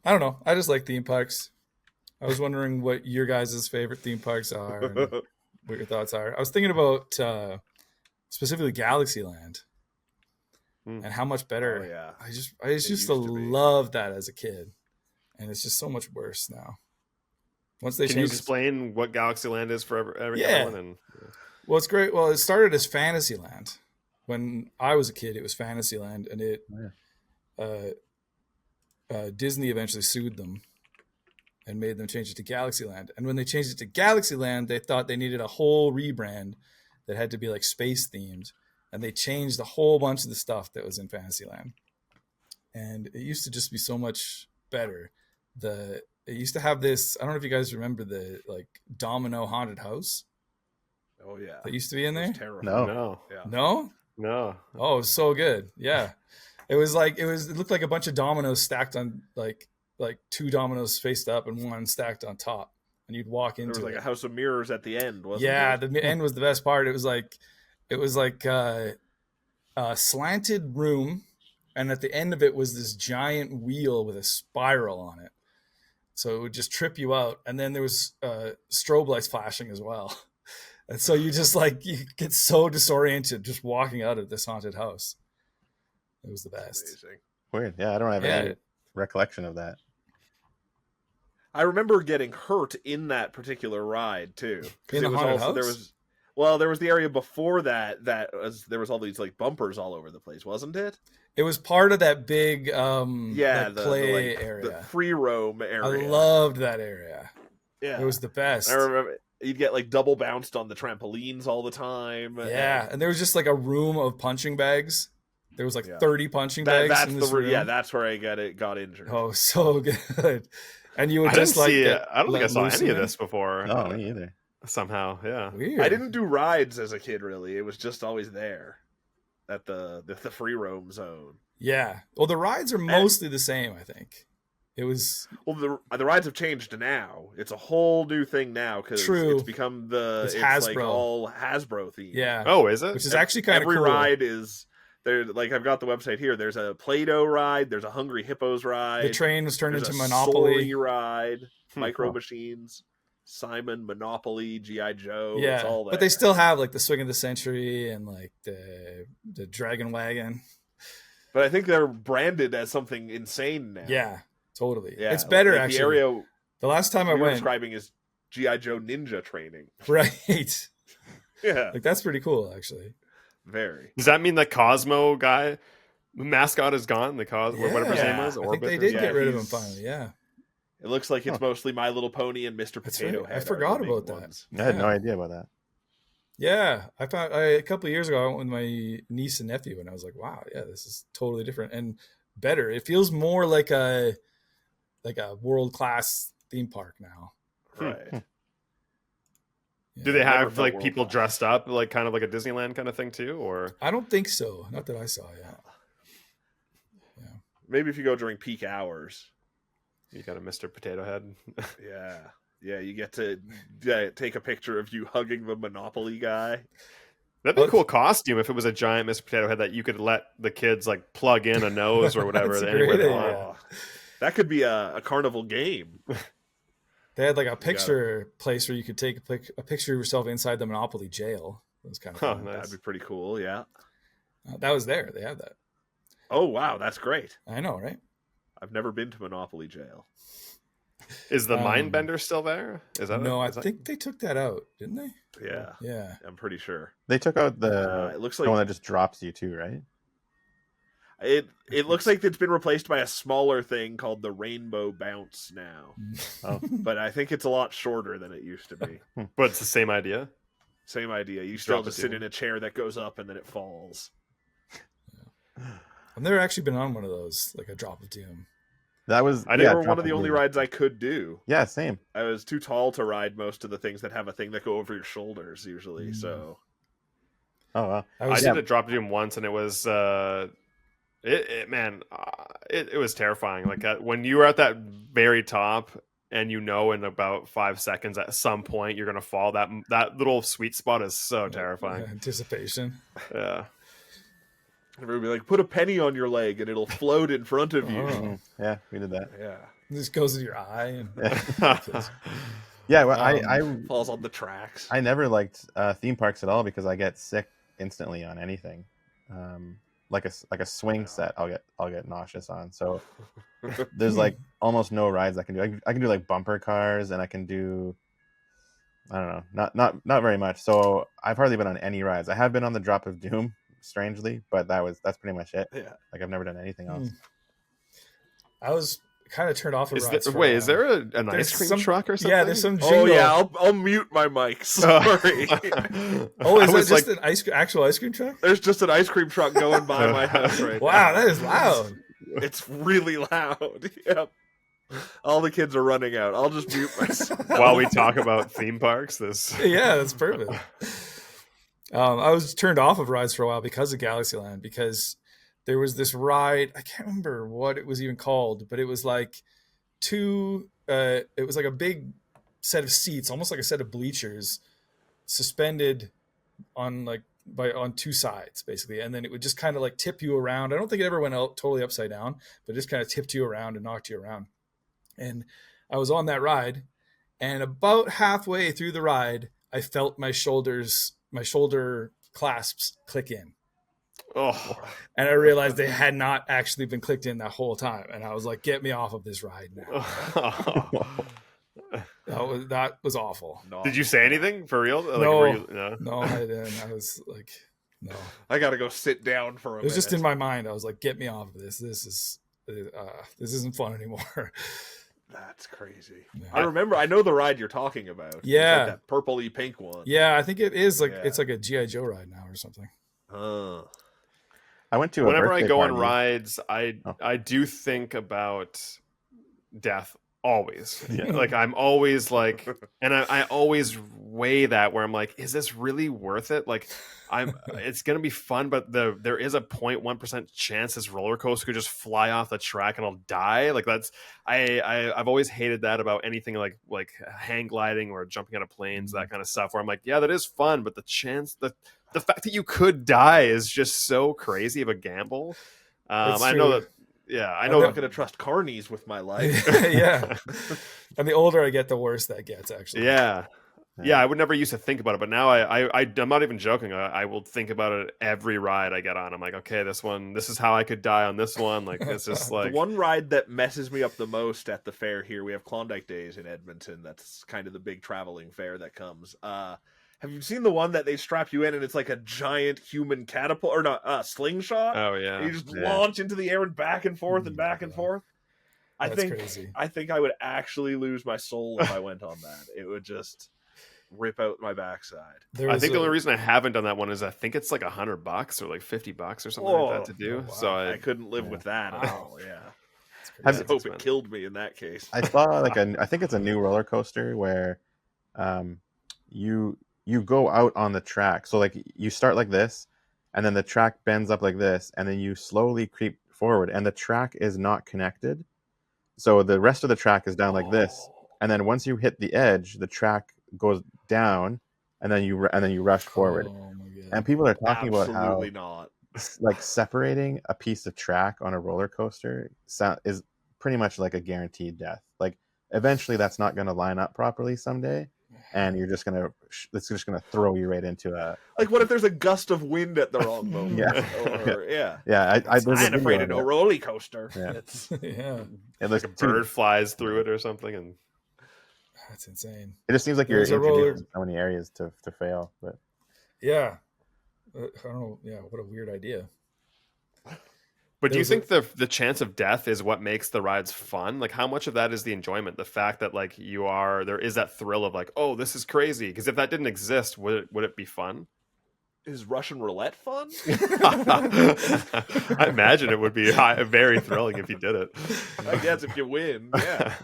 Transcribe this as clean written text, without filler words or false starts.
I don't know. I just like theme parks. I was wondering what your guys' favorite theme parks are and what your thoughts are. I was thinking about specifically Galaxyland Hmm. and how much Oh better. yeah. I just used to used to be. love that as a kid, and it's just so much worse now. Once they Can you changed it, explain what Galaxyland is for yeah. everyone? And Well, it's great. Well, it started as Fantasyland. When I was a kid, it was Fantasyland, and Disney eventually sued them and made them change it to Galaxyland. And when they changed it to Galaxyland, they thought they needed a whole rebrand that had to be like space themed, and they changed a whole bunch of the stuff that was in Fantasyland. And it used to just be so much better. It used to have this. I don't know if you guys remember the like Domino haunted house. Oh yeah. That used to be in there. No. no, Yeah. No. no. Oh, it was so good. Yeah. It looked like a bunch of dominoes stacked on like two dominoes faced up and one stacked on top. And you'd walk There into was like it. a house of mirrors at the end, wasn't Yeah, there? the end was the best part. It was like a slanted room, and at the end of it was this giant wheel with a spiral on it. So it would just trip you out. And then there was strobe lights flashing as well. And so you just you get so disoriented just walking out of this haunted house. It was the best. Amazing. Weird. Yeah, I don't have any recollection of that. I remember getting hurt in that particular ride too. In the haunted house? There was the area before that there was all these like bumpers all over the place, wasn't it? It was part of that big the play area. the free roam area. I loved that area. Yeah, It was the best. I remember you'd get like double bounced on the trampolines all the time. Yeah, and there was just like a room of punching bags. There was like 30 punching bags that's in this room. Yeah, that's where I got injured. Oh, so good. And you would I just didn't see it. get I don't think I saw loose any in of it. this before. No, me either. Somehow, yeah. Weird. I didn't do rides as a kid really. It was just always there at the free roam zone. Yeah. Well, the rides are mostly the same, I think. It was the rides have changed now. It's a whole new thing now because True. it's become It's like Hasbro. all Hasbro themed. Yeah. Oh, is it? Which is actually kind of every cool. ride is there. Like I've got the website here. There's a Play-Doh ride. There's a Hungry Hippos ride. The train was turned There's into a Monopoly. Sorry ride. Micro Machines. Simon, Monopoly, G.I. Joe. Yeah, it's all there. but they still have like the Swing of the Century and like the Dragon Wagon. But I think they're branded as something insane now. Yeah, totally. Yeah, It's better like actually. The area the last time I you're went, describing is G.I. Joe Ninja training. right? Yeah, Like that's pretty cool actually. very. Does that mean the Cosmo guy, the mascot, is gone? The Cosmo, whatever his name Yeah, was, I Orbit. think they or did something? get rid of him he's- finally. Yeah, It looks like it's mostly My Little Pony and Mr. That's Potato right. I Head. are forgot the big about that. ones. I had no idea about that. yeah. I found a couple of years ago I went with my niece and nephew, and I was like, wow, yeah, this is totally different and better. It feels more like a world class theme park now. Right. Do they Never have felt like people world-class. dressed up like kind of like a Disneyland kind of thing too, or I don't think so. Not that I saw. Yeah. Maybe if you go during peak hours. you got a Mr. Potato Head? Yeah. Yeah, you get to take a picture of you hugging the Monopoly guy. That'd be a cool costume if it was a giant Mr. Potato Head that you could let the kids like plug in a nose or whatever That's a anywhere great they idea. want. Oh, that could be a carnival game. They had like a picture place where you could take a picture of yourself inside the Monopoly jail. It was kind of fun. Nice. That'd be pretty cool, yeah. That was there. They had that. Oh, wow, that's great. I know, right? I've never been to Monopoly jail. Is the Mindbender still there? Is that No, I is that- think they took that out, didn't they? Yeah, Yeah. I'm pretty sure. They took out It looks like the one that just drops you too, right? it looks like it's been replaced by a smaller thing called the Rainbow Bounce now. Oh. But I think it's a lot shorter than it used to be. But it's the same idea. Same idea. You still Drop just it sit down. in a chair that goes up and then it falls. I've never actually been on one of those, like a drop of doom. That was They were one of the only rides I could do. Yeah, same. I was too tall to ride most of the things that have a thing that go over your shoulders usually. So Oh wow. I did a drop doom once, and it was it was terrifying. Like when you were at that very top, and you know in about 5 seconds at some point you're gonna fall. That little sweet spot is so terrifying. Anticipation. Yeah. Everybody would be like, put a penny on your leg and it'll float in front of you. Oh. Yeah, we did that. Yeah. It just goes in your eye. And Yeah, well, Falls on the tracks. I never liked theme parks at all because I get sick instantly on anything. Like a swing set, I'll get nauseous on. So there's like almost no rides I can do. I can do like bumper cars, and I can do, I don't know, not very much. So I've hardly been on any rides. I have been on the Drop of Doom, strangely, but that's pretty much it. Yeah. Like I've never done anything else. I was kind of turned off of rides. Is there an ice cream truck or something? Yeah, there's some jingle. Oh yeah, I'll mute my mic. Sorry. Oh, is that just an actual ice cream truck? There's just an ice cream truck going by my house right now. Wow, that is loud. It's really loud. Yep. All the kids are running out. I'll just mute myself. While we talk about theme parks, Yeah, that's perfect. I was turned off of rides for a while because of Galaxyland, because there was this ride. I can't remember what it was even called, but it was like it was like a big set of seats, almost like a set of bleachers, suspended on two sides, basically. And then it would just kind of like tip you around. I don't think it ever went out totally upside down, but it just kind of tipped you around and knocked you around. And I was on that ride, and about halfway through the ride, I felt my shoulder clasps click in. Oh, and I realized they had not actually been clicked in that whole time. And I was like, get me off of this ride now. That was awful. No. Did you say anything for real? Like, no, I didn't. I was like, no. I got to go sit down for a minute. It was just in my mind. I was like, get me off of this. This isn't fun anymore. That's crazy. Yeah. I know the ride you're talking about. Yeah. It's like that purpley pink one. Yeah, I think it is it's like a G.I. Joe ride now or something. I went to whenever I go on rides, I do think about death always. Yeah. Like I'm always like, and I always weigh that where I'm like, is this really worth it? Like it's going to be fun, but there is a 0.1% chance this roller coaster could just fly off the track and I'll die. Like I've always hated that about anything like hang gliding or jumping out of planes, that kind of stuff, where I'm like, yeah, that is fun, but the chance the fact that you could die is just so crazy of a gamble. I know that. Yeah, I know. I'm not going to trust carnies with my life. Yeah. And the older I get, the worse that gets, actually. Yeah. Yeah, I would never used to think about it, but now I'm not even joking. I will think about it every ride I get on. I'm like, okay, this is how I could die on this one. Like, it's just like the one ride that messes me up the most at the fair here. We have Klondike Days in Edmonton. That's kind of the big traveling fair that comes. Have you seen the one that they strap you in and it's like a giant human catapult or not slingshot? Oh yeah, you just launch into the air and back and forth and back and forth. Crazy. I think I would actually lose my soul if I went on that. It would just rip out my backside. I think the only reason I haven't done that one is I think it's like $100 or like $50 or something like that to do. Wow. So I couldn't live with that at all. Yeah. I hope it killed me in that case. I saw I think it's a new roller coaster where you go out on the track. So like you start like this, and then the track bends up like this, and then you slowly creep forward, and the track is not connected. So the rest of the track is down like this, and then once you hit the edge, the track goes down, and then you rush forward. Oh my God. And people are talking about how not. like separating a piece of track on a roller coaster is pretty much like a guaranteed death. Like eventually that's not going to line up properly someday, and it's just gonna throw you right into a. Like, what if there's a gust of wind at the wrong moment? Yeah. I ain't afraid of no roller coaster. Yeah. Yeah. It like a bird flies through it or something, and that's insane. It just seems like you're introduced in so many areas to fail. But yeah, I don't know. Yeah, what a weird idea. But do you think the chance of death is what makes the rides fun? Like, how much of that is the enjoyment? The fact that like there is that thrill of like, oh, this is crazy. Because if that didn't exist, would it be fun? Is Russian roulette fun? I imagine it would be very thrilling if you did it. I guess if you win, yeah.